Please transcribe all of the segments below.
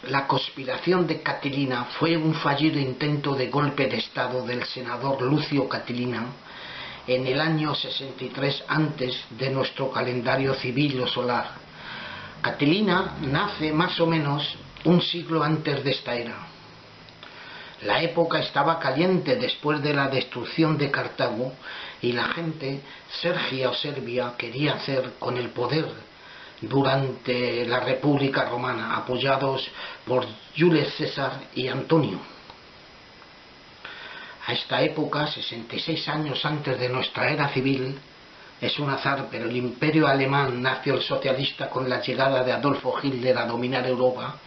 La conspiración de Catilina fue un fallido intento de golpe de estado del senador Lucio Catilina en el año 63 antes de nuestro calendario civil o solar. Catilina nace más o menos un siglo antes de esta era. La época estaba caliente después de la destrucción de Cartago y la gente sergia o serbia quería hacer con el poder durante la República Romana, apoyados por Jules César y Antonio. A esta época, 66 años antes de nuestra era civil, es un azar, pero el imperio alemán nacionalsocialista con la llegada de Adolfo Hitler a dominar Europa,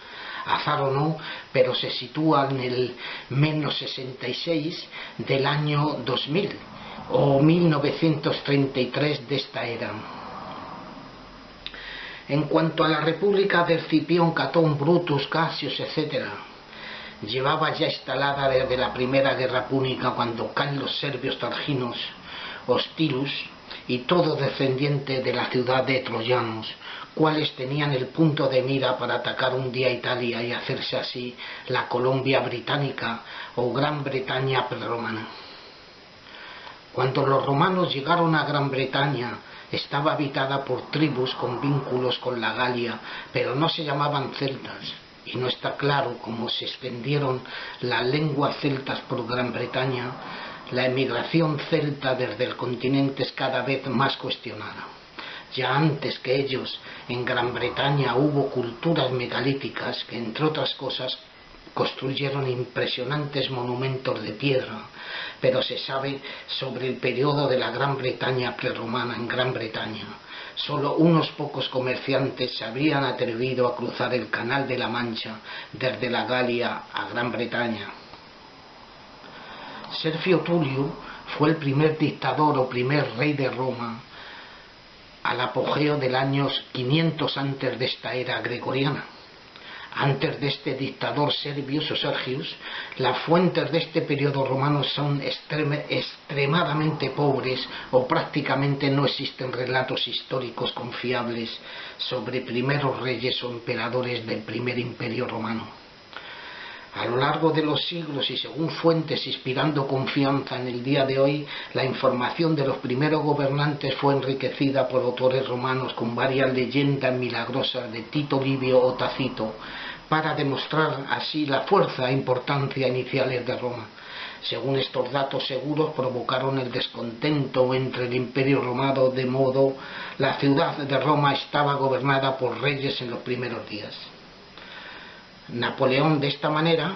azar o no, pero se sitúa en el menos 66 del año 2000 o 1933 de esta era. En cuanto a la República de Escipión, Catón, Brutus, Casius, etc., llevaba ya instalada desde la Primera Guerra Púnica, cuando caen los serbios targinos, Hostilus y todo descendiente de la ciudad de troyanos, cuales tenían el punto de mira para atacar un día Italia y hacerse así la Colombia británica o Gran Bretaña prerromana. Cuando los romanos llegaron a Gran Bretaña, estaba habitada por tribus con vínculos con la Galia, pero no se llamaban celtas, y no está claro cómo se extendieron las lenguas celtas por Gran Bretaña. La emigración celta desde el continente es cada vez más cuestionada. Ya antes que ellos, en Gran Bretaña hubo culturas megalíticas que, entre otras cosas, construyeron impresionantes monumentos de piedra, pero se sabe sobre el periodo de la Gran Bretaña prerromana en Gran Bretaña. Solo unos pocos comerciantes se habrían atrevido a cruzar el Canal de la Mancha desde la Galia a Gran Bretaña. Servio Tulio fue el primer dictador o primer rey de Roma al apogeo del año 500 antes de esta era gregoriana. Antes de este dictador Servius o Sergius, las fuentes de este periodo romano son extremadamente pobres o prácticamente no existen relatos históricos confiables sobre primeros reyes o emperadores del primer imperio romano. A lo largo de los siglos y según fuentes inspirando confianza en el día de hoy, la información de los primeros gobernantes fue enriquecida por autores romanos con varias leyendas milagrosas de Tito Livio o Tácito, para demostrar así la fuerza e importancia iniciales de Roma. Según estos datos seguros, provocaron el descontento entre el imperio romano, de modo la ciudad de Roma estaba gobernada por reyes en los primeros días. Napoleón, de esta manera,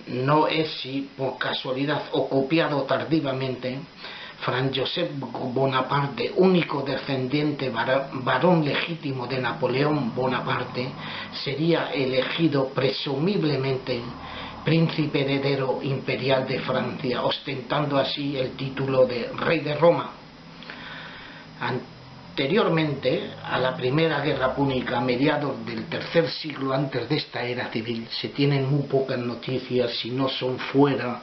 no es si por casualidad o copiado tardivamente, Franz Joseph Bonaparte, único descendiente varón legítimo de Napoleón Bonaparte, sería elegido presumiblemente príncipe heredero imperial de Francia, ostentando así el título de rey de Roma. Anteriormente a la Primera Guerra Púnica, a mediados del tercer siglo antes de esta era civil, se tienen muy pocas noticias, si no son fuera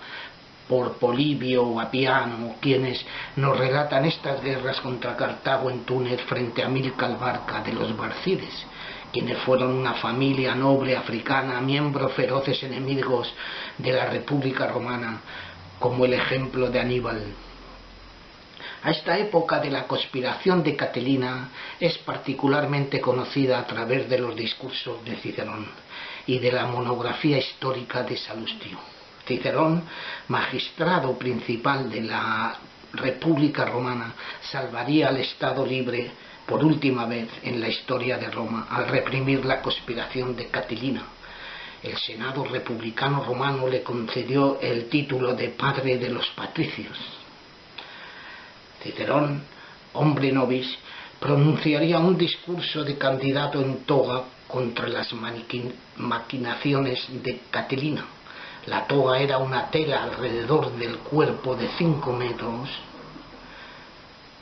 por Polibio o Apiano, quienes nos relatan estas guerras contra Cartago en Túnez frente a Amílcar Barca de los Barcides, quienes fueron una familia noble africana, miembros feroces enemigos de la República Romana, como el ejemplo de Aníbal. A esta época de la conspiración de Catilina es particularmente conocida a través de los discursos de Cicerón y de la monografía histórica de Salustio. Cicerón, magistrado principal de la República Romana, salvaría al Estado libre por última vez en la historia de Roma al reprimir la conspiración de Catilina. El Senado republicano romano le concedió el título de padre de los patricios. Cicerón, hombre nobis, pronunciaría un discurso de candidato en toga contra las maquinaciones de Catilina. La toga era una tela alrededor del cuerpo de 5 metros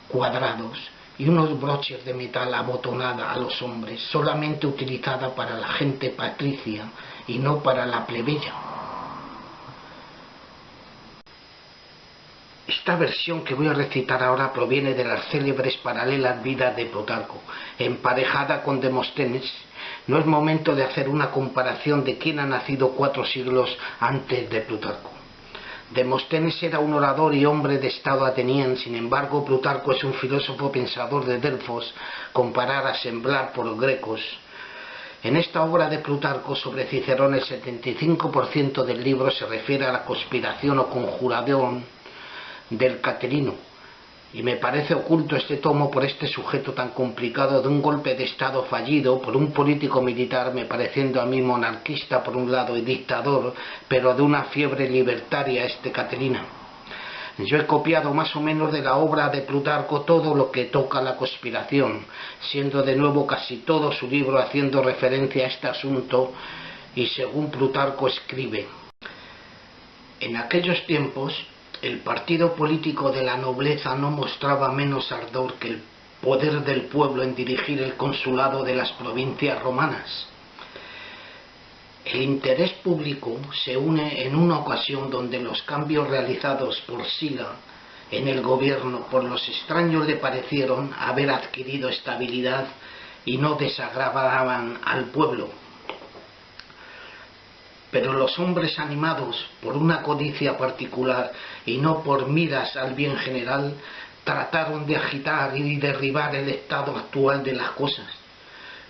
cuadrados y unos broches de metal abotonada a los hombres, solamente utilizada para la gente patricia y no para la plebeya. Esta versión que voy a recitar ahora proviene de las célebres paralelas vidas de Plutarco, emparejada con Demóstenes, No es momento de hacer una comparación de quién ha nacido 4 siglos antes de Plutarco. Demóstenes era un orador y hombre de estado ateniense, sin embargo Plutarco es un filósofo pensador de Delfos, comparar a sembrar por los grecos. En esta obra de Plutarco sobre Cicerón el 75% del libro se refiere a la conspiración o conjuración del Caterino, y me parece oculto este tomo por este sujeto tan complicado de un golpe de estado fallido por un político militar, me pareciendo a mí monarquista por un lado y dictador, pero de una fiebre libertaria Caterina. Yo he copiado más o menos de la obra de Plutarco todo lo que toca la conspiración, siendo de nuevo casi todo su libro haciendo referencia a este asunto, y según Plutarco escribe: en aquellos tiempos el partido político de la nobleza no mostraba menos ardor que el poder del pueblo en dirigir el consulado de las provincias romanas. El interés público se une en una ocasión donde los cambios realizados por Sila en el gobierno por los extraños le parecieron haber adquirido estabilidad y no desagradaban al pueblo. Pero los hombres animados por una codicia particular y no por miras al bien general, trataron de agitar y derribar el estado actual de las cosas.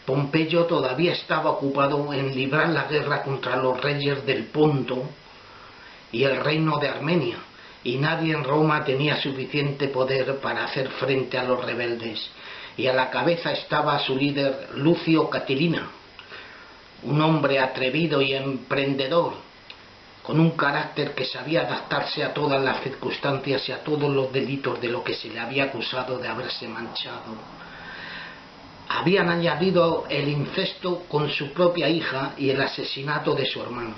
Pompeyo todavía estaba ocupado en librar la guerra contra los reyes del Ponto y el reino de Armenia, y nadie en Roma tenía suficiente poder para hacer frente a los rebeldes, y a la cabeza estaba su líder Lucio Catilina, un hombre atrevido y emprendedor, con un carácter que sabía adaptarse a todas las circunstancias y a todos los delitos de lo que se le había acusado de haberse manchado. Habían añadido el incesto con su propia hija y el asesinato de su hermano.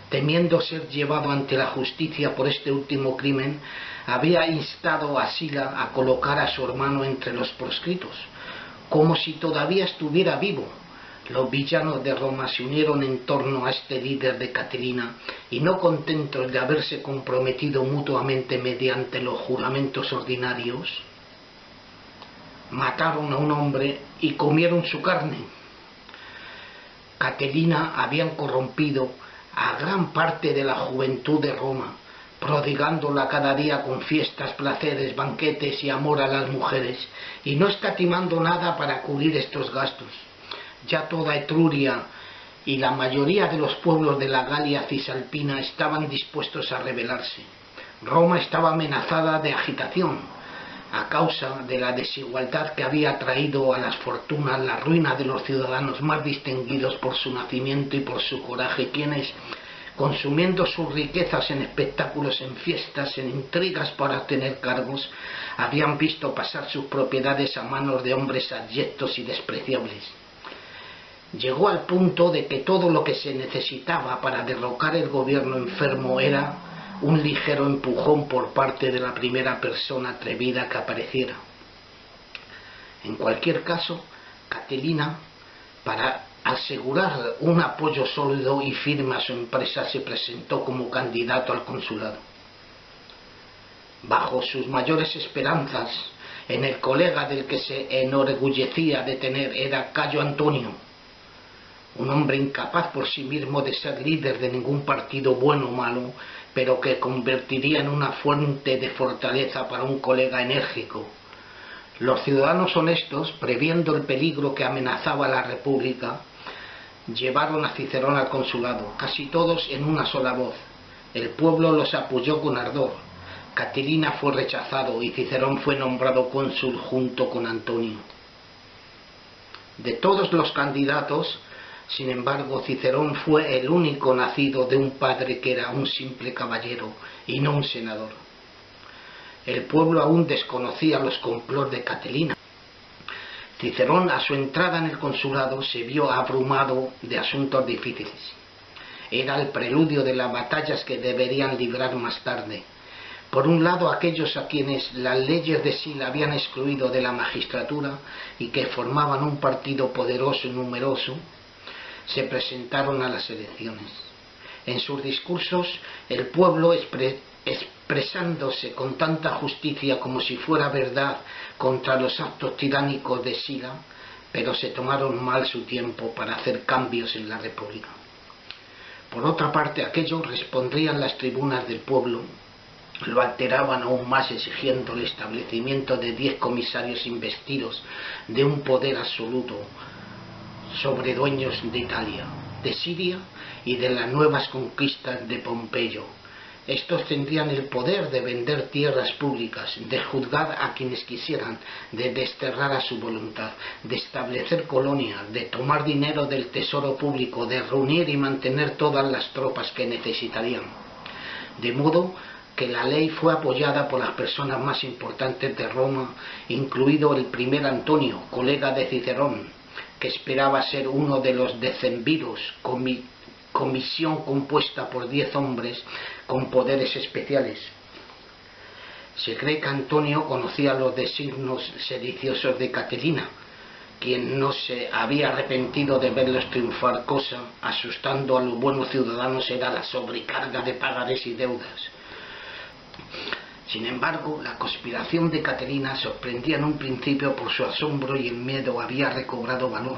Temiendo ser llevado ante la justicia por este último crimen, había instado a Sila a colocar a su hermano entre los proscritos, como si todavía estuviera vivo. Los villanos de Roma se unieron en torno a este líder de Catilina y, no contentos de haberse comprometido mutuamente mediante los juramentos ordinarios, mataron a un hombre y comieron su carne. Catilina habían corrompido a gran parte de la juventud de Roma, prodigándola cada día con fiestas, placeres, banquetes y amor a las mujeres, y no escatimando nada para cubrir estos gastos. Ya toda Etruria y la mayoría de los pueblos de la Galia cisalpina estaban dispuestos a rebelarse. Roma estaba amenazada de agitación a causa de la desigualdad que había traído a las fortunas la ruina de los ciudadanos más distinguidos por su nacimiento y por su coraje, quienes, consumiendo sus riquezas en espectáculos, en fiestas, en intrigas para tener cargos, habían visto pasar sus propiedades a manos de hombres abyectos y despreciables. Llegó al punto de que todo lo que se necesitaba para derrocar el gobierno enfermo era un ligero empujón por parte de la primera persona atrevida que apareciera. En cualquier caso, Catilina, para asegurar un apoyo sólido y firme a su empresa, se presentó como candidato al consulado. Bajo sus mayores esperanzas en el colega del que se enorgullecía de tener era Cayo Antonio, un hombre incapaz por sí mismo de ser líder de ningún partido bueno o malo, pero que convertiría en una fuente de fortaleza para un colega enérgico. Los ciudadanos honestos, previendo el peligro que amenazaba a la República, llevaron a Cicerón al consulado, casi todos en una sola voz. El pueblo los apoyó con ardor. Catilina fue rechazado y Cicerón fue nombrado cónsul junto con Antonio. De todos los candidatos, sin embargo, Cicerón fue el único nacido de un padre que era un simple caballero y no un senador. El pueblo aún desconocía los complots de Catilina. Cicerón, a su entrada en el consulado, se vio abrumado de asuntos difíciles. Era el preludio de las batallas que deberían librar más tarde. Por un lado, aquellos a quienes las leyes de Sila habían excluido de la magistratura y que formaban un partido poderoso y numeroso, se presentaron a las elecciones. En sus discursos, el pueblo, expresándose con tanta justicia como si fuera verdad contra los actos tiránicos de Sila, pero se tomaron mal su tiempo para hacer cambios en la República. Por otra parte, aquellos respondían las tribunas del pueblo, lo alteraban aún más exigiendo el establecimiento de 10 comisarios investidos de un poder absoluto sobre dueños de Italia, de Siria y de las nuevas conquistas de Pompeyo. Estos tendrían el poder de vender tierras públicas, de juzgar a quienes quisieran, de desterrar a su voluntad, de establecer colonias, de tomar dinero del tesoro público, de reunir y mantener todas las tropas que necesitarían. De modo que la ley fue apoyada por las personas más importantes de Roma, incluido el primer Antonio, colega de Cicerón, que esperaba ser uno de los decemviros, comisión compuesta por 10 hombres con poderes especiales. Se cree que Antonio conocía los designios sediciosos de Catilina, quien no se había arrepentido de verlos triunfar, cosa asustando a los buenos ciudadanos era la sobrecarga de pagares y deudas. Sin embargo, la conspiración de Catilina sorprendía en un principio por su asombro y el miedo había recobrado valor.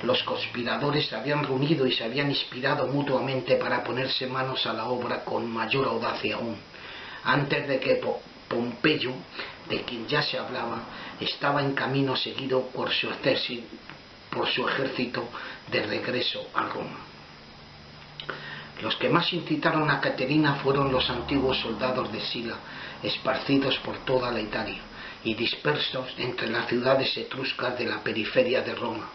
Los conspiradores se habían reunido y se habían inspirado mutuamente para ponerse manos a la obra con mayor audacia aún, antes de que Pompeyo, de quien ya se hablaba, estaba en camino seguido por su ejército de regreso a Roma. Los que más incitaron a Catilina fueron los antiguos soldados de Sila, esparcidos por toda la Italia y dispersos entre las ciudades etruscas de la periferia de Roma.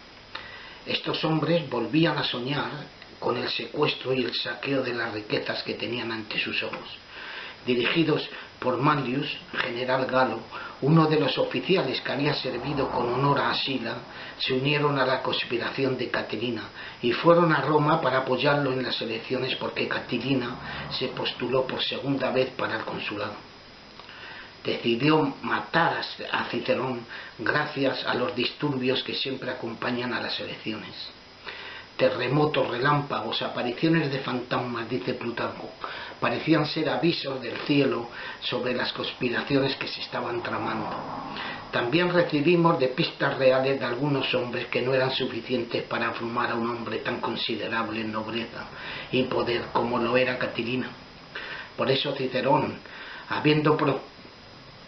Estos hombres volvían a soñar con el secuestro y el saqueo de las riquezas que tenían ante sus ojos. Dirigidos por Manlius, general galo, uno de los oficiales que había servido con honor a Sila, se unieron a la conspiración de Catilina y fueron a Roma para apoyarlo en las elecciones porque Catilina se postuló por segunda vez para el consulado. Decidió matar a Cicerón gracias a los disturbios que siempre acompañan a las elecciones. Terremotos, relámpagos, apariciones de fantasmas, dice Plutarco, parecían ser avisos del cielo sobre las conspiraciones que se estaban tramando. También recibimos de pistas reales de algunos hombres que no eran suficientes para formar a un hombre tan considerable en nobleza y poder como lo era Catilina. Por eso Cicerón, habiendo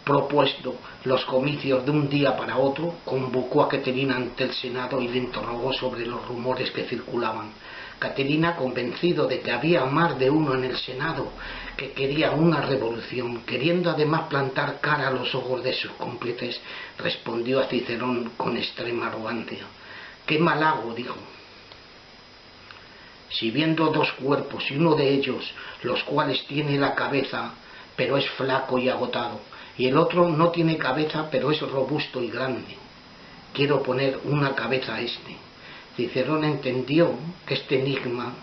propuesto los comicios de un día para otro, convocó a Catilina ante el Senado y le interrogó sobre los rumores que circulaban. Catilina, convencido de que había más de uno en el Senado que quería una revolución, queriendo además plantar cara a los ojos de sus cómplices, respondió a Cicerón con extrema arrogancia. «¡Qué mal hago!», dijo. «Si viendo 2 cuerpos y uno de ellos, los cuales tiene la cabeza, pero es flaco y agotado, y el otro no tiene cabeza, pero es robusto y grande. Quiero poner una cabeza a este». Cicerón entendió que este enigma,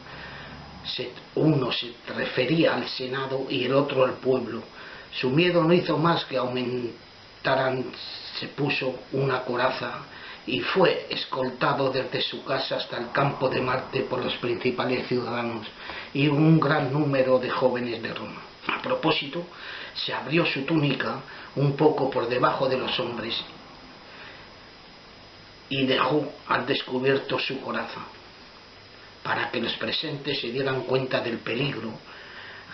uno se refería al Senado y el otro al pueblo. Su miedo no hizo más que aumentar, se puso una coraza y fue escoltado desde su casa hasta el campo de Marte por los principales ciudadanos y un gran número de jóvenes de Roma. A propósito, se abrió su túnica un poco por debajo de los hombres y dejó al descubierto su coraza, para que los presentes se dieran cuenta del peligro.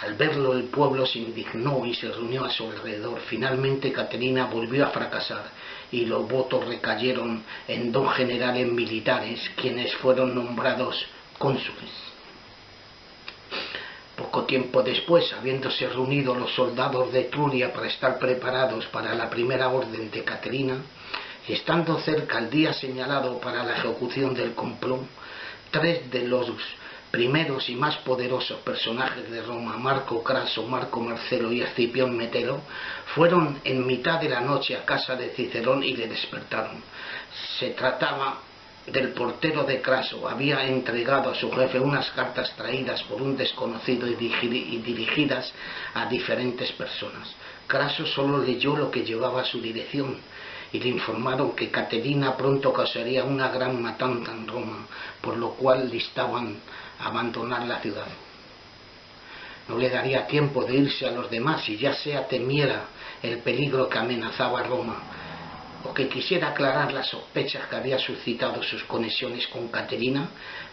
Al verlo el pueblo se indignó y se reunió a su alrededor. Finalmente Catilina volvió a fracasar y los votos recayeron en 2 generales militares, quienes fueron nombrados cónsules. Poco tiempo después, habiéndose reunido los soldados de Etruria para estar preparados para la primera orden de Catilina, y estando cerca el día señalado para la ejecución del complot, 3 de los primeros y más poderosos personajes de Roma, Marco Craso, Marco Marcelo y Escipión Metelo, fueron en mitad de la noche a casa de Cicerón y le despertaron. Se trataba del portero de Craso. Había entregado a su jefe unas cartas traídas por un desconocido y dirigidas a diferentes personas. Craso solo leyó lo que llevaba a su dirección y le informaron que Catilina pronto causaría una gran matanza en Roma, por lo cual le instaban a abandonar la ciudad. No le daría tiempo de irse a los demás y ya sea temiera el peligro que amenazaba a Roma. o que quisiera aclarar las sospechas que había suscitado sus conexiones con Catelina,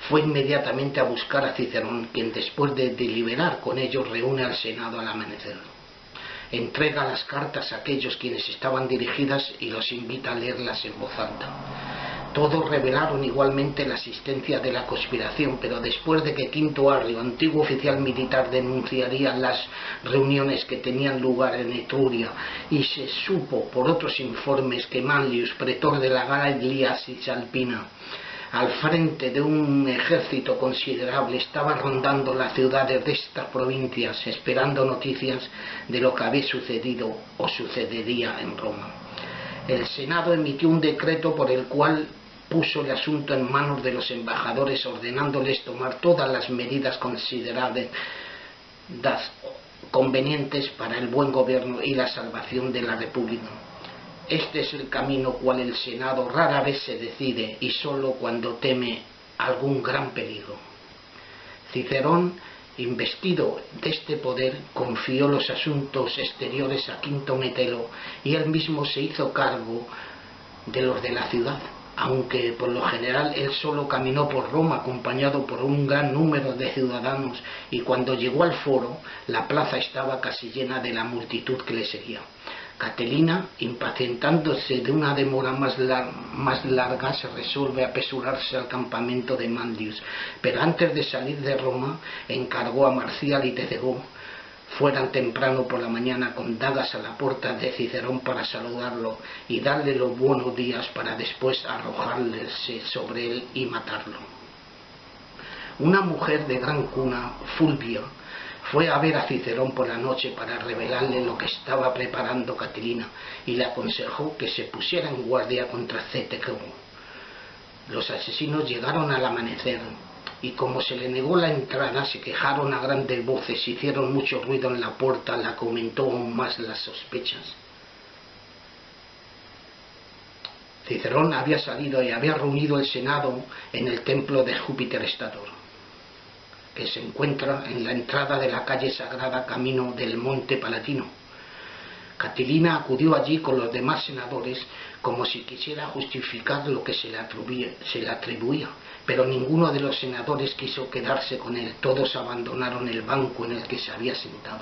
fue inmediatamente a buscar a Cicerón, quien después de deliberar con ellos reúne al Senado al amanecer. Entrega las cartas a aquellos quienes estaban dirigidas y los invita a leerlas en voz alta. Todos revelaron igualmente la existencia de la conspiración, pero después de que Quinto Arrio, antiguo oficial militar, denunciaría las reuniones que tenían lugar en Etruria, y se supo por otros informes que Manlius, pretor de la Galia Cisalpina, al frente de un ejército considerable, estaba rondando las ciudades de estas provincias, esperando noticias de lo que había sucedido o sucedería en Roma. El Senado emitió un decreto por el cual puso el asunto en manos de los embajadores, ordenándoles tomar todas las medidas consideradas convenientes para el buen gobierno y la salvación de la República. Este es el camino cual el Senado rara vez se decide, y sólo cuando teme algún gran peligro. Cicerón, investido de este poder, confió los asuntos exteriores a Quinto Metelo, y él mismo se hizo cargo de los de la ciudad, aunque por lo general él solo caminó por Roma acompañado por un gran número de ciudadanos, y cuando llegó al foro la plaza estaba casi llena de la multitud que le seguía. Catelina, impacientándose de una demora más larga, se resuelve a apresurarse al campamento de Manlius, pero antes de salir de Roma encargó a Marcial y Teseo fueran temprano por la mañana con dagas a la puerta de Cicerón para saludarlo y darle los buenos días, para después arrojarse sobre él y matarlo. Una mujer de gran cuna, Fulvia, fue a ver a Cicerón por la noche para revelarle lo que estaba preparando Catelina, y le aconsejó que se pusiera en guardia contra Ceteo. Los asesinos llegaron al amanecer, y como se le negó la entrada, se quejaron a grandes voces, hicieron mucho ruido en la puerta, la que aumentó aún más las sospechas. Cicerón había salido y había reunido el Senado en el templo de Júpiter Estator, que se encuentra en la entrada de la calle sagrada camino del Monte Palatino. Catelina acudió allí con los demás senadores como si quisiera justificar lo que se le atribuía, pero ninguno de los senadores quiso quedarse con él. Todos abandonaron el banco en el que se había sentado.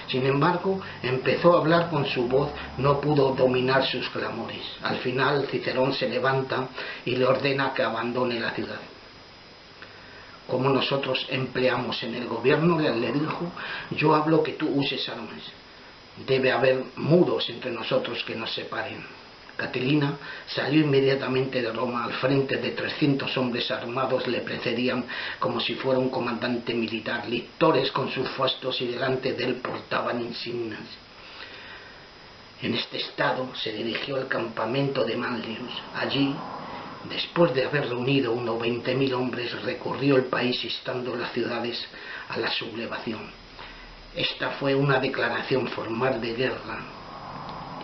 Sin embargo, empezó a hablar con su voz, no pudo dominar sus clamores. Al final Cicerón se levanta y le ordena que abandone la ciudad. Como nosotros empleamos en el gobierno, le dijo, yo hablo que tú uses armas. Debe haber muros entre nosotros que nos separen. Catelina salió inmediatamente de Roma. Al frente de 300 hombres armados le precedían como si fuera un comandante militar, lictores con sus fastos, y delante de él portaban insignias. En este estado se dirigió al campamento de Manlius. Allí, después de haber reunido unos 20.000 hombres, recorrió el país instando las ciudades a la sublevación. Esta fue una declaración formal de guerra,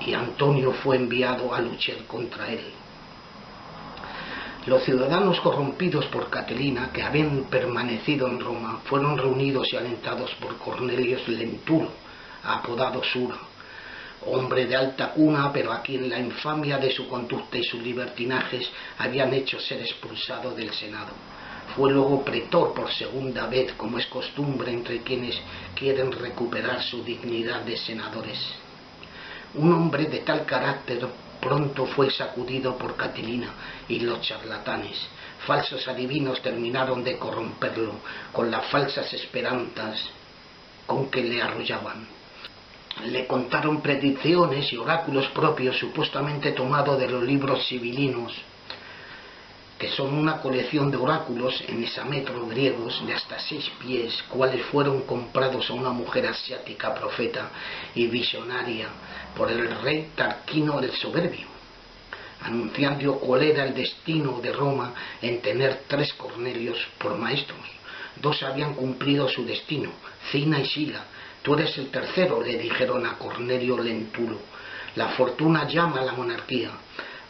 y Antonio fue enviado a luchar contra él. Los ciudadanos corrompidos por Catelina, que habían permanecido en Roma, fueron reunidos y alentados por Cornelio Lentulo, apodado Sura, hombre de alta cuna, pero a quien la infamia de su conducta y sus libertinajes habían hecho ser expulsado del Senado. Fue luego pretor por segunda vez, como es costumbre entre quienes quieren recuperar su dignidad de senadores. Un hombre de tal carácter pronto fue sacudido por Catelina y los charlatanes. Falsos adivinos terminaron de corromperlo con las falsas esperanzas con que le arrollaban. Le contaron predicciones y oráculos propios, supuestamente tomados de los libros sibilinos, que son una colección de oráculos en hexámetro griegos de hasta 6 pies, cuales fueron comprados a una mujer asiática, profeta y visionaria, por el rey Tarquino el Soberbio, anunciando cuál era el destino de Roma en tener 3 Cornelios por maestros. 2 habían cumplido su destino, Cina y Sila. Tú eres el tercero, le dijeron a Cornelio Lentulo. La fortuna llama a la monarquía.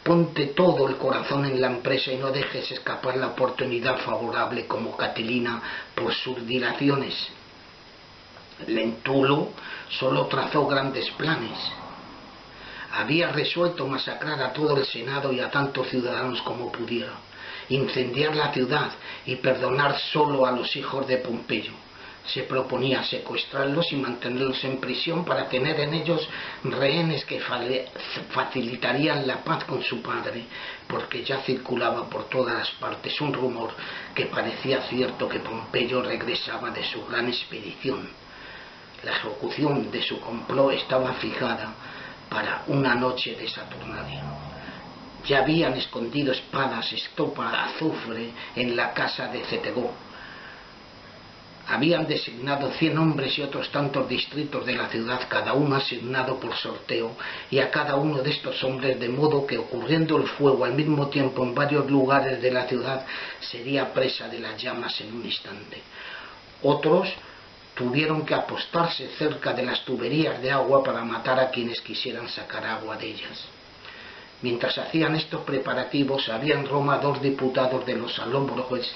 Ponte todo el corazón en la empresa y no dejes escapar la oportunidad favorable como Catelina por sus dilaciones. Lentulo solo trazó grandes planes. había resuelto masacrar a todo el Senado y a tantos ciudadanos como pudiera, incendiar la ciudad y perdonar solo a los hijos de Pompeyo. Se proponía secuestrarlos y mantenerlos en prisión para tener en ellos rehenes que facilitarían la paz con su padre, porque ya circulaba por todas las partes un rumor que parecía cierto que Pompeyo regresaba de su gran expedición. La ejecución de su complot estaba fijada para una noche de Saturnalia. Ya habían escondido espadas, estopa, azufre en la casa de Cetegó. Habían designado 100 hombres y otros tantos distritos de la ciudad, cada uno asignado por sorteo, y a cada uno de estos hombres, de modo que ocurriendo el fuego al mismo tiempo en varios lugares de la ciudad, sería presa de las llamas en un instante. Otros tuvieron que apostarse cerca de las tuberías de agua para matar a quienes quisieran sacar agua de ellas. Mientras hacían estos preparativos, había en Roma 2 diputados de los Alómbroges,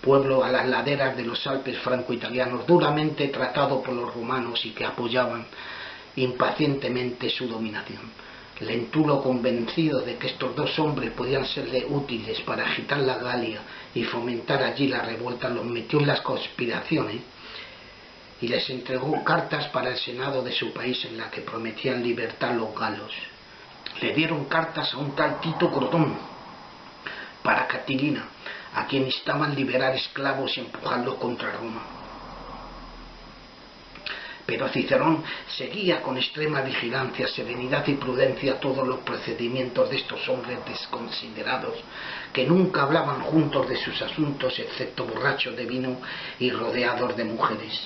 pueblo a las laderas de los Alpes franco-italianos, duramente tratado por los romanos y que apoyaban impacientemente su dominación. Lentulo, convencido de que estos 2 hombres podían serle útiles para agitar la Galia y fomentar allí la revuelta, los metió en las conspiraciones y les entregó cartas para el Senado de su país en las que prometían libertar a los galos. Le dieron cartas a un tal Tito Crotón para Catilina, a quien instaban liberar esclavos y empujarlos contra Roma. Pero Cicerón seguía con extrema vigilancia, serenidad y prudencia todos los procedimientos de estos hombres desconsiderados, que nunca hablaban juntos de sus asuntos, excepto borrachos de vino y rodeados de mujeres.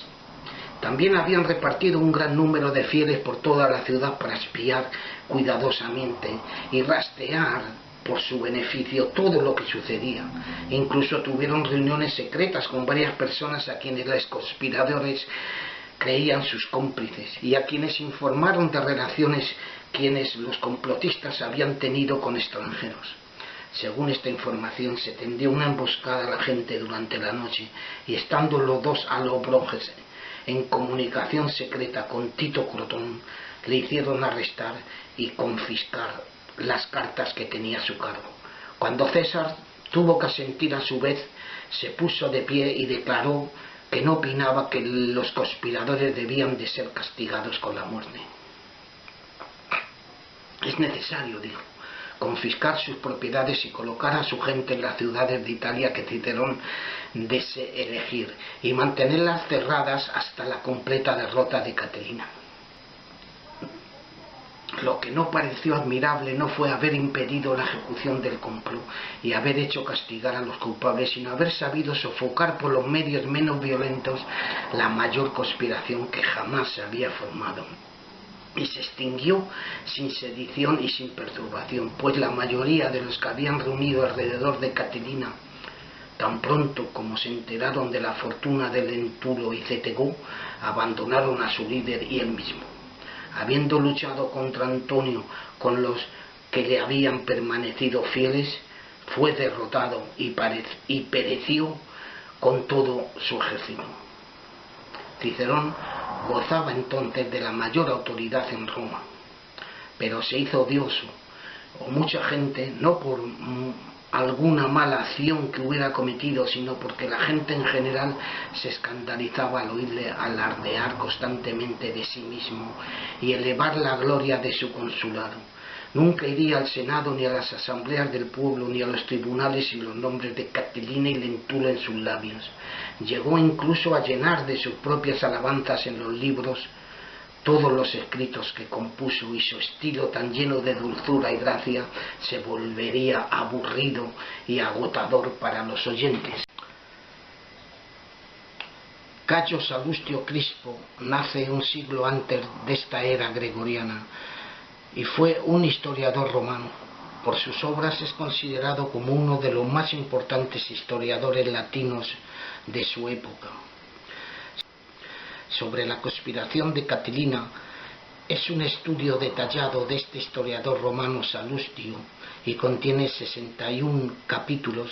También habían repartido un gran número de fieles por toda la ciudad para espiar cuidadosamente y rastrear por su beneficio todo lo que sucedía. Incluso tuvieron reuniones secretas con varias personas a quienes los conspiradores creían sus cómplices y a quienes informaron de relaciones quienes los complotistas habían tenido con extranjeros. Según esta información, se tendió una emboscada a la gente durante la noche y estando los 2 Alómbroges en comunicación secreta con Tito Crotón, le hicieron arrestar y confiscar las cartas que tenía a su cargo. Cuando César tuvo que asentir a su vez, se puso de pie y declaró que no opinaba que los conspiradores debían de ser castigados con la muerte. Es necesario, dijo, confiscar sus propiedades y colocar a su gente en las ciudades de Italia que Cicerón desee elegir y mantenerlas cerradas hasta la completa derrota de Catilina. Lo que no pareció admirable no fue haber impedido la ejecución del complot y haber hecho castigar a los culpables, sino haber sabido sofocar por los medios menos violentos la mayor conspiración que jamás se había formado. Y se extinguió sin sedición y sin perturbación, pues la mayoría de los que habían reunido alrededor de Catilina, tan pronto como se enteraron de la fortuna de Lentulo y Cetegó, abandonaron a su líder y él mismo. Habiendo luchado contra Antonio con los que le habían permanecido fieles, fue derrotado y pereció con todo su ejército. Cicerón gozaba entonces de la mayor autoridad en Roma, pero se hizo odioso, o mucha gente, no por alguna mala acción que hubiera cometido, sino porque la gente en general se escandalizaba al oírle alardear constantemente de sí mismo y elevar la gloria de su consulado. Nunca iría al Senado ni a las asambleas del pueblo ni a los tribunales sin los nombres de Catilina y Lentulo en sus labios. Llegó incluso a llenar de sus propias alabanzas en los libros todos los escritos que compuso, y su estilo tan lleno de dulzura y gracia se volvería aburrido y agotador para los oyentes. Cayo Salustio Crispo nace un siglo antes de esta era gregoriana y fue un historiador romano. Por sus obras es considerado como uno de los más importantes historiadores latinos de su época. Sobre la conspiración de Catilina es un estudio detallado de este historiador romano Salustio y contiene 61 capítulos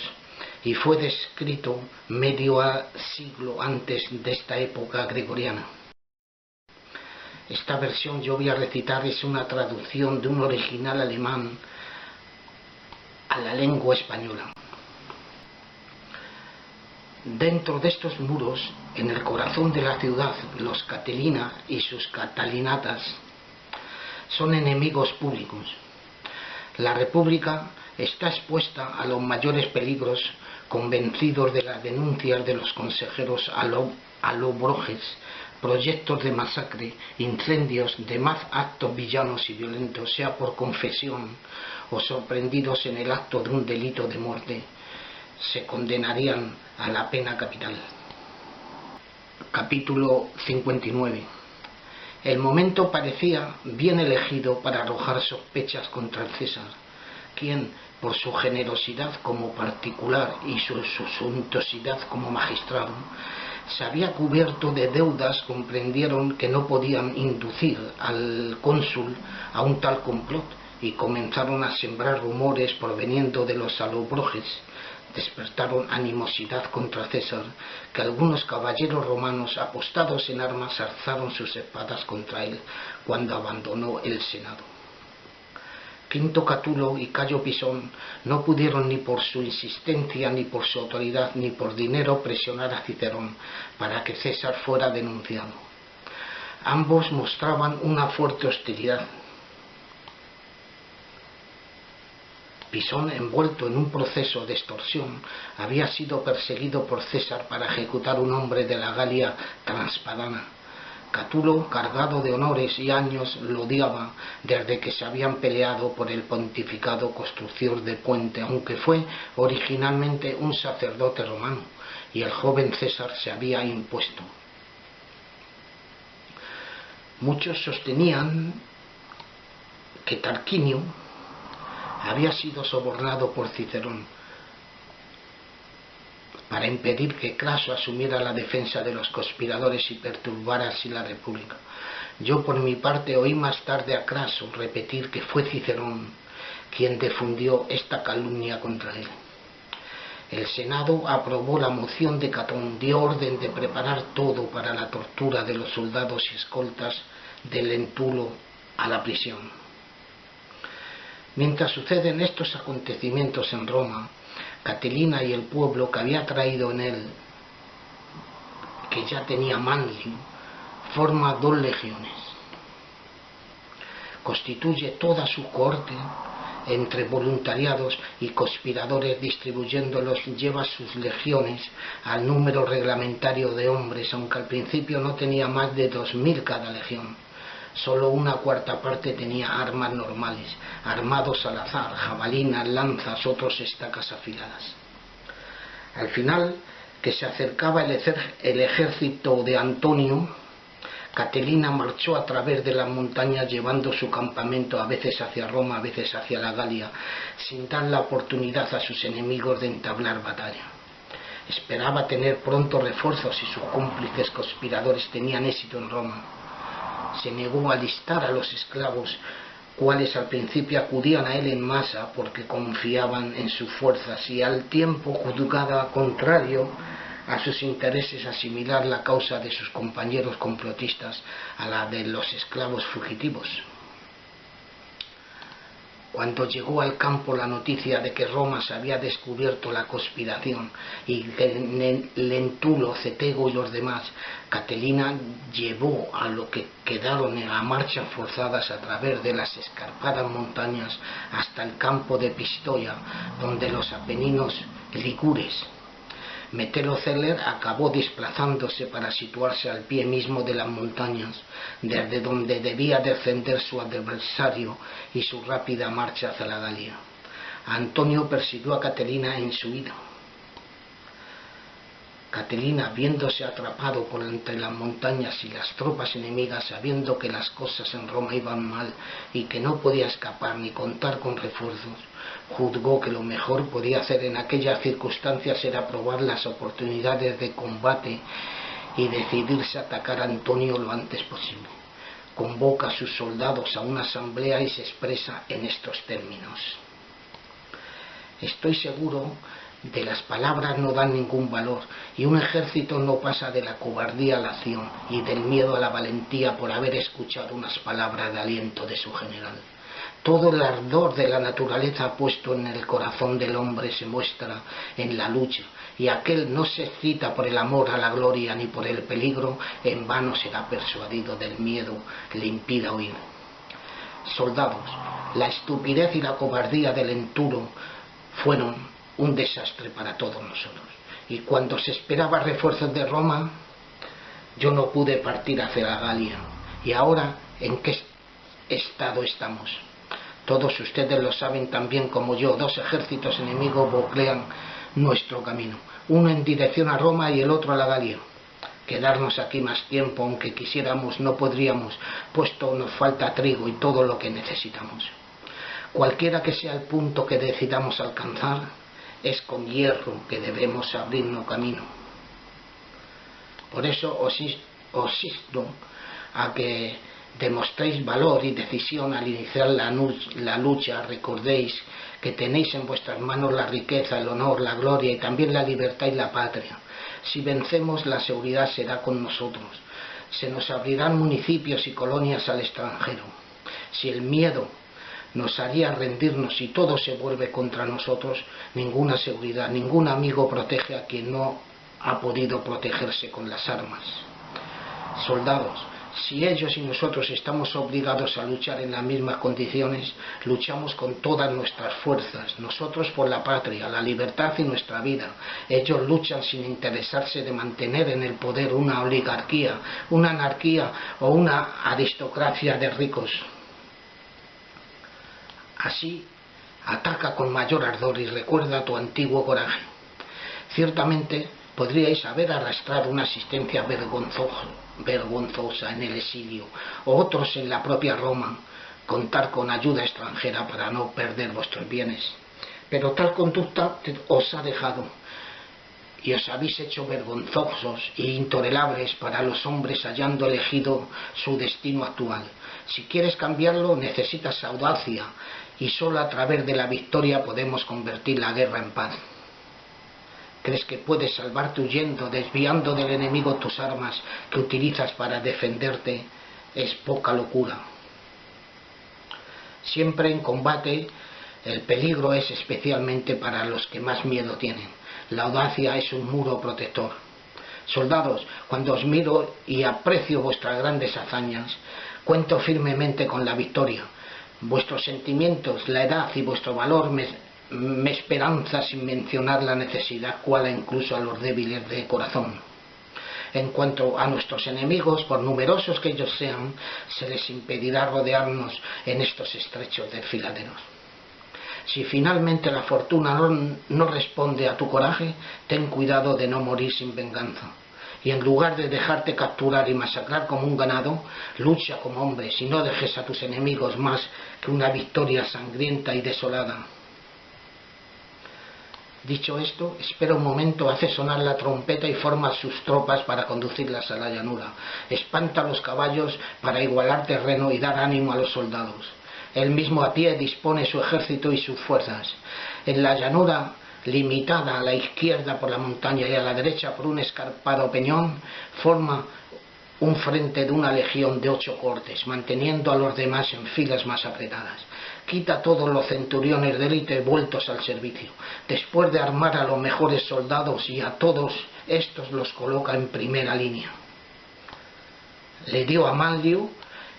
y fue descrito medio siglo antes de esta época gregoriana. Esta versión yo voy a recitar es una traducción de un original alemán a la lengua española. Dentro de estos muros, en el corazón de la ciudad, los Catilina y sus catalinatas son enemigos públicos. La República está expuesta a los mayores peligros, convencidos de las denuncias de los consejeros alobrojes, proyectos de masacre, incendios, demás actos villanos y violentos, sea por confesión o sorprendidos en el acto de un delito de muerte, se condenarían a la pena capital. Capítulo 59. El momento parecía bien elegido para arrojar sospechas contra el César, quien, por su generosidad como particular y su suntuosidad como magistrado, se había cubierto de deudas. Comprendieron que no podían inducir al cónsul a un tal complot y comenzaron a sembrar rumores proveniendo de los alobrojes. Despertaron animosidad contra César, que algunos caballeros romanos apostados en armas alzaron sus espadas contra él cuando abandonó el Senado. Quinto Catulo y Cayo Pisón no pudieron ni por su insistencia, ni por su autoridad, ni por dinero presionar a Cicerón para que César fuera denunciado. Ambos mostraban una fuerte hostilidad. Pisón, envuelto en un proceso de extorsión, había sido perseguido por César para ejecutar un hombre de la Galia Transpadana. Catulo, cargado de honores y años, lo odiaba desde que se habían peleado por el pontificado construcción del puente, aunque fue originalmente un sacerdote romano, y el joven César se había impuesto. Muchos sostenían que Tarquinio había sido sobornado por Cicerón para impedir que Craso asumiera la defensa de los conspiradores y perturbara así la República. Yo por mi parte oí más tarde a Craso repetir que fue Cicerón quien difundió esta calumnia contra él. El Senado aprobó la moción de Catón, dio orden de preparar todo para la tortura de los soldados y escoltas de Lentulo a la prisión. Mientras suceden estos acontecimientos en Roma, Catilina y el pueblo que había traído en él, que ya tenía Manlio, forma 2 legiones. Constituye toda su cohorte entre voluntariados y conspiradores, distribuyéndolos, lleva sus legiones al número reglamentario de hombres, aunque al principio no tenía más de 2000 cada legión. Solo 1/4 parte tenía armas normales, armados al azar, jabalinas, lanzas, otros estacas afiladas. Al final, que se acercaba el ejército de Antonio, Catilina marchó a través de las montañas llevando su campamento a veces hacia Roma, a veces hacia la Galia, sin dar la oportunidad a sus enemigos de entablar batalla. Esperaba tener pronto refuerzos y sus cómplices conspiradores tenían éxito en Roma. Se negó a alistar a los esclavos, cuales al principio acudían a él en masa porque confiaban en sus fuerzas, y al tiempo juzgaba contrario a sus intereses asimilar la causa de sus compañeros complotistas a la de los esclavos fugitivos. Cuando llegó al campo la noticia de que Roma se había descubierto la conspiración y que Lentulo, Cetego y los demás, Catilina llevó a lo que quedaron en la marcha forzadas a través de las escarpadas montañas hasta el campo de Pistoia, donde los Apeninos ligures. Metelo Celer acabó desplazándose para situarse al pie mismo de las montañas, desde donde debía descender su adversario y su rápida marcha hacia la Galia. Antonio persiguió a Catilina en su huida. Catilina, viéndose atrapado por entre las montañas y las tropas enemigas, sabiendo que las cosas en Roma iban mal y que no podía escapar ni contar con refuerzos, juzgó que lo mejor podía hacer en aquellas circunstancias era probar las oportunidades de combate y decidirse a atacar a Antonio lo antes posible. Convoca a sus soldados a una asamblea y se expresa en estos términos: estoy seguro De las palabras no dan ningún valor, y un ejército no pasa de la cobardía a la acción y del miedo a la valentía por haber escuchado unas palabras de aliento de su general. Todo el ardor de la naturaleza puesto en el corazón del hombre se muestra en la lucha, y aquel no se excita por el amor a la gloria ni por el peligro, en vano será persuadido del miedo que le impida huir. Soldados, la estupidez y la cobardía del Enturo fueron un desastre para todos nosotros, y cuando se esperaba refuerzos de Roma, yo no pude partir hacia la Galia. Y ahora, ¿en qué estado estamos? Todos ustedes lo saben tan bien como yo. Dos ejércitos enemigos bloquean nuestro camino, uno en dirección a Roma y el otro a la Galia. Quedarnos aquí más tiempo, aunque quisiéramos, no podríamos, puesto nos falta trigo y todo lo que necesitamos. Cualquiera que sea el punto que decidamos alcanzar, es con hierro que debemos abrirnos camino. Por eso os insto a que demostréis valor y decisión al iniciar la lucha. Recordéis que tenéis en vuestras manos la riqueza, el honor, la gloria y también la libertad y la patria. Si vencemos, la seguridad será con nosotros. Se nos abrirán municipios y colonias al extranjero. Si el miedo nos haría rendirnos y todo se vuelve contra nosotros, ninguna seguridad, ningún amigo protege a quien no ha podido protegerse con las armas. Soldados, si ellos y nosotros estamos obligados a luchar en las mismas condiciones, luchamos con todas nuestras fuerzas, nosotros por la patria, la libertad y nuestra vida. Ellos luchan sin interesarse de mantener en el poder una oligarquía, una anarquía o una aristocracia de ricos. Así, ataca con mayor ardor y recuerda tu antiguo coraje. Ciertamente, podríais haber arrastrado una existencia vergonzosa en el exilio, o otros en la propia Roma, contar con ayuda extranjera para no perder vuestros bienes. Pero tal conducta os ha dejado, y os habéis hecho vergonzosos e intolerables para los hombres, hallando elegido su destino actual. Si quieres cambiarlo, necesitas audacia, y solo a través de la victoria podemos convertir la guerra en paz. ¿Crees que puedes salvarte huyendo, desviando del enemigo tus armas que utilizas para defenderte? Es poca locura. Siempre en combate el peligro es especialmente para los que más miedo tienen. La audacia es un muro protector. Soldados, cuando os miro y aprecio vuestras grandes hazañas, cuento firmemente con la victoria. Vuestros sentimientos, la edad y vuestro valor me esperanza sin mencionar la necesidad cual incluso a los débiles de corazón. En cuanto a nuestros enemigos, por numerosos que ellos sean, se les impedirá rodearnos en estos estrechos desfiladeros. Si finalmente la fortuna no responde a tu coraje, ten cuidado de no morir sin venganza. Y en lugar de dejarte capturar y masacrar como un ganado, lucha como hombre, y no dejes a tus enemigos más que una victoria sangrienta y desolada. Dicho esto, espera un momento, hace sonar la trompeta y forma sus tropas para conducirlas a la llanura. Espanta a los caballos para igualar terreno y dar ánimo a los soldados. Él mismo a pie dispone su ejército y sus fuerzas. En la llanura, limitada a la izquierda por la montaña y a la derecha por un escarpado peñón, forma un frente de una legión de 8 cortes, manteniendo a los demás en filas más apretadas. Quita a todos los centuriones de élite vueltos al servicio. Después de armar a los mejores soldados y a todos estos los coloca en primera línea. Le dio a Manliu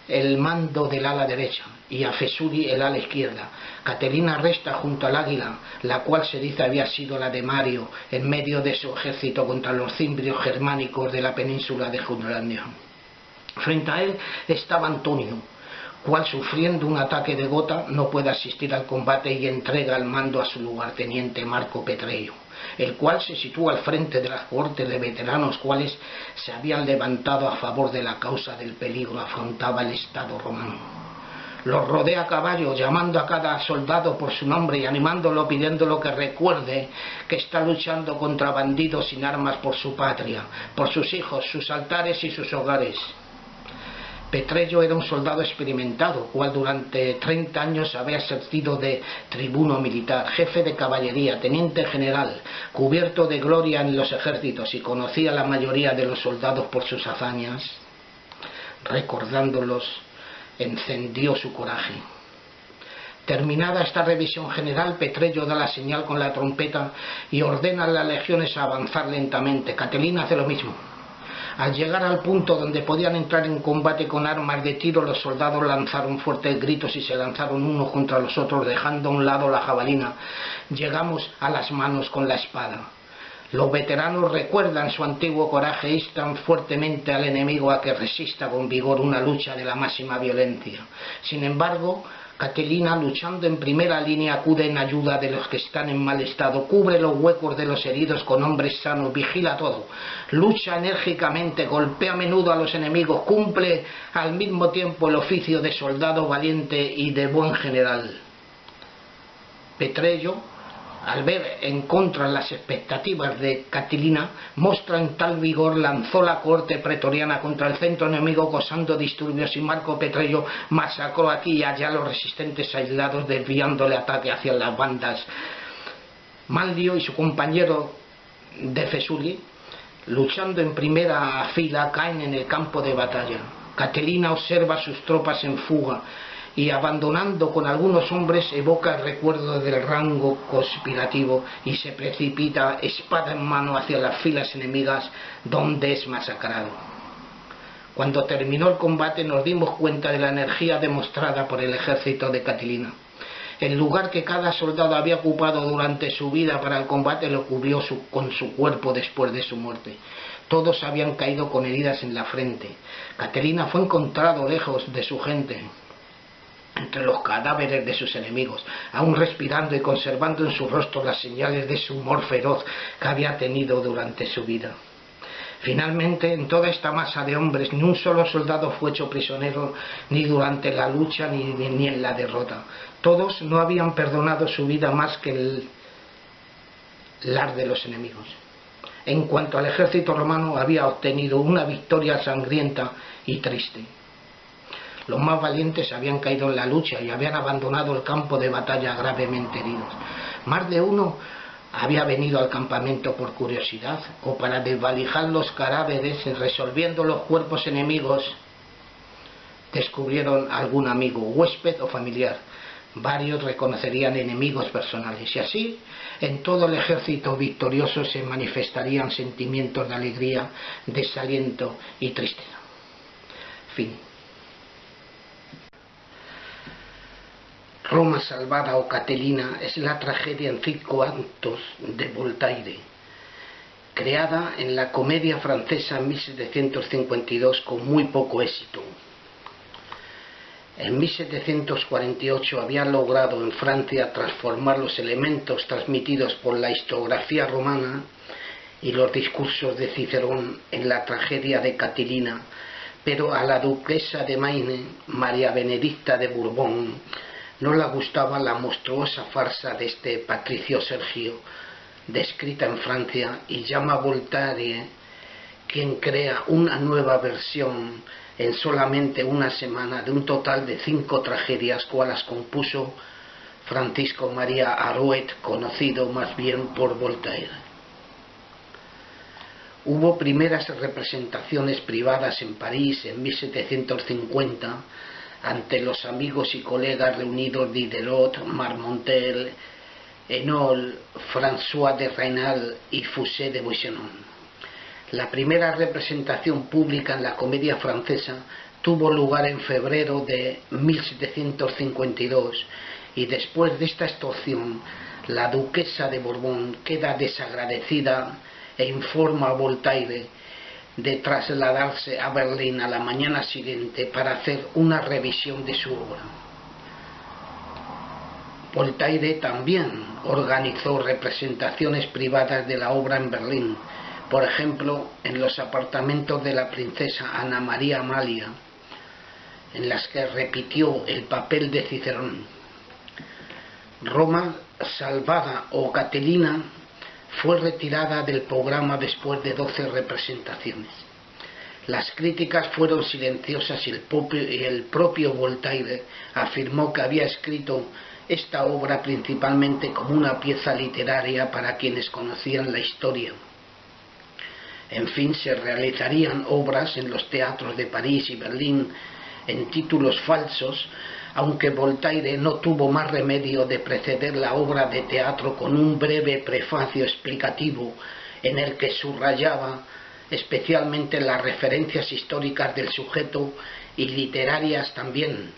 el mando del ala derecha y a Fesuri el ala izquierda. Caterina resta junto al águila, la cual se dice había sido la de Mario en medio de su ejército contra los cimbrios germánicos de la península de Jutlandia. Frente a él estaba Antonio, cual sufriendo un ataque de gota no puede asistir al combate y entrega el mando a su lugarteniente Marco Petreio, el cual se sitúa al frente de las cohortes de veteranos cuales se habían levantado a favor de la causa del peligro afrontaba el Estado romano. Los rodea a caballo, llamando a cada soldado por su nombre y animándolo, pidiéndolo que recuerde que está luchando contra bandidos sin armas por su patria, por sus hijos, sus altares y sus hogares. Petrello era un soldado experimentado, cual durante 30 años había ejercido de tribuno militar, jefe de caballería, teniente general, cubierto de gloria en los ejércitos, y conocía a la mayoría de los soldados por sus hazañas. Recordándolos, encendió su coraje. Terminada esta revisión general, Petrello da la señal con la trompeta y ordena a las legiones a avanzar lentamente. Catelina hace lo mismo. Al llegar al punto donde podían entrar en combate con armas de tiro, los soldados lanzaron fuertes gritos y se lanzaron unos contra los otros, dejando a un lado la jabalina. Llegamos a las manos con la espada. Los veteranos recuerdan su antiguo coraje e instan fuertemente al enemigo a que resista con vigor una lucha de la máxima violencia. Sin embargo, Catelina, luchando en primera línea, acude en ayuda de los que están en mal estado, cubre los huecos de los heridos con hombres sanos, vigila todo, lucha enérgicamente, golpea a menudo a los enemigos, cumple al mismo tiempo el oficio de soldado valiente y de buen general. Petrello, al ver en contra las expectativas de Catelina, mostrando tal vigor, lanzó la cohorte pretoriana contra el centro enemigo, causando disturbios, y Marco Petrello masacró aquí y allá a los resistentes aislados, desviándole ataque hacia las bandas. Manlio y su compañero de Fesuli, luchando en primera fila, caen en el campo de batalla. Catelina observa sus tropas en fuga y, abandonando con algunos hombres, evoca el recuerdo del rango conspirativo y se precipita espada en mano hacia las filas enemigas, donde es masacrado. Cuando terminó el combate nos dimos cuenta de la energía demostrada por el ejército de Catelina. El lugar que cada soldado había ocupado durante su vida para el combate lo cubrió con su cuerpo después de su muerte. Todos habían caído con heridas en la frente. Catelina fue encontrado lejos de su gente, entre los cadáveres de sus enemigos, aún respirando y conservando en su rostro las señales de su humor feroz que había tenido durante su vida. Finalmente, en toda esta masa de hombres, ni un solo soldado fue hecho prisionero, ni durante la lucha ni en la derrota. Todos no habían perdonado su vida más que las de los enemigos. En cuanto al ejército romano, había obtenido una victoria sangrienta y triste. Los más valientes habían caído en la lucha y habían abandonado el campo de batalla gravemente heridos. Más de uno había venido al campamento por curiosidad o para desvalijar los cadáveres. Resolviendo los cuerpos enemigos, descubrieron algún amigo, huésped o familiar. Varios reconocerían enemigos personales, y así en todo el ejército victorioso se manifestarían sentimientos de alegría, desaliento y tristeza. Fin. Roma salvada o Catelina es la tragedia en 5 actos de Voltaire, creada en la Comedia Francesa en 1752 con muy poco éxito. En 1748 había logrado en Francia transformar los elementos transmitidos por la historiografía romana y los discursos de Cicerón en la tragedia de Catelina, pero a la duquesa de Maine, María Benedicta de Borbón, no le gustaba la monstruosa farsa de este Patricio Sergio, descrita en Francia, y llama a Voltaire, quien crea una nueva versión en solamente una semana de un total de 5 tragedias, cuales compuso Francisco María Arouet, conocido más bien por Voltaire. Hubo primeras representaciones privadas en París en 1750, ante los amigos y colegas reunidos Diderot, Marmontel, Hénault, François de Raynal y Fouché de Buisson. La primera representación pública en la Comedia Francesa tuvo lugar en febrero de 1752, y después de esta extorsión, la duquesa de Borbón queda desagradecida e informa a Voltaire de trasladarse a Berlín a la mañana siguiente para hacer una revisión de su obra. Voltaire también organizó representaciones privadas de la obra en Berlín, por ejemplo en los apartamentos de la princesa Ana María Amalia, en las que repitió el papel de Cicerón. Roma salvada o Catelina fue retirada del programa después de 12 representaciones. Las críticas fueron silenciosas y el propio Voltaire afirmó que había escrito esta obra principalmente como una pieza literaria para quienes conocían la historia. En fin, se realizarían obras en los teatros de París y Berlín en títulos falsos, aunque Voltaire no tuvo más remedio de preceder la obra de teatro con un breve prefacio explicativo en el que subrayaba especialmente las referencias históricas del sujeto y literarias también,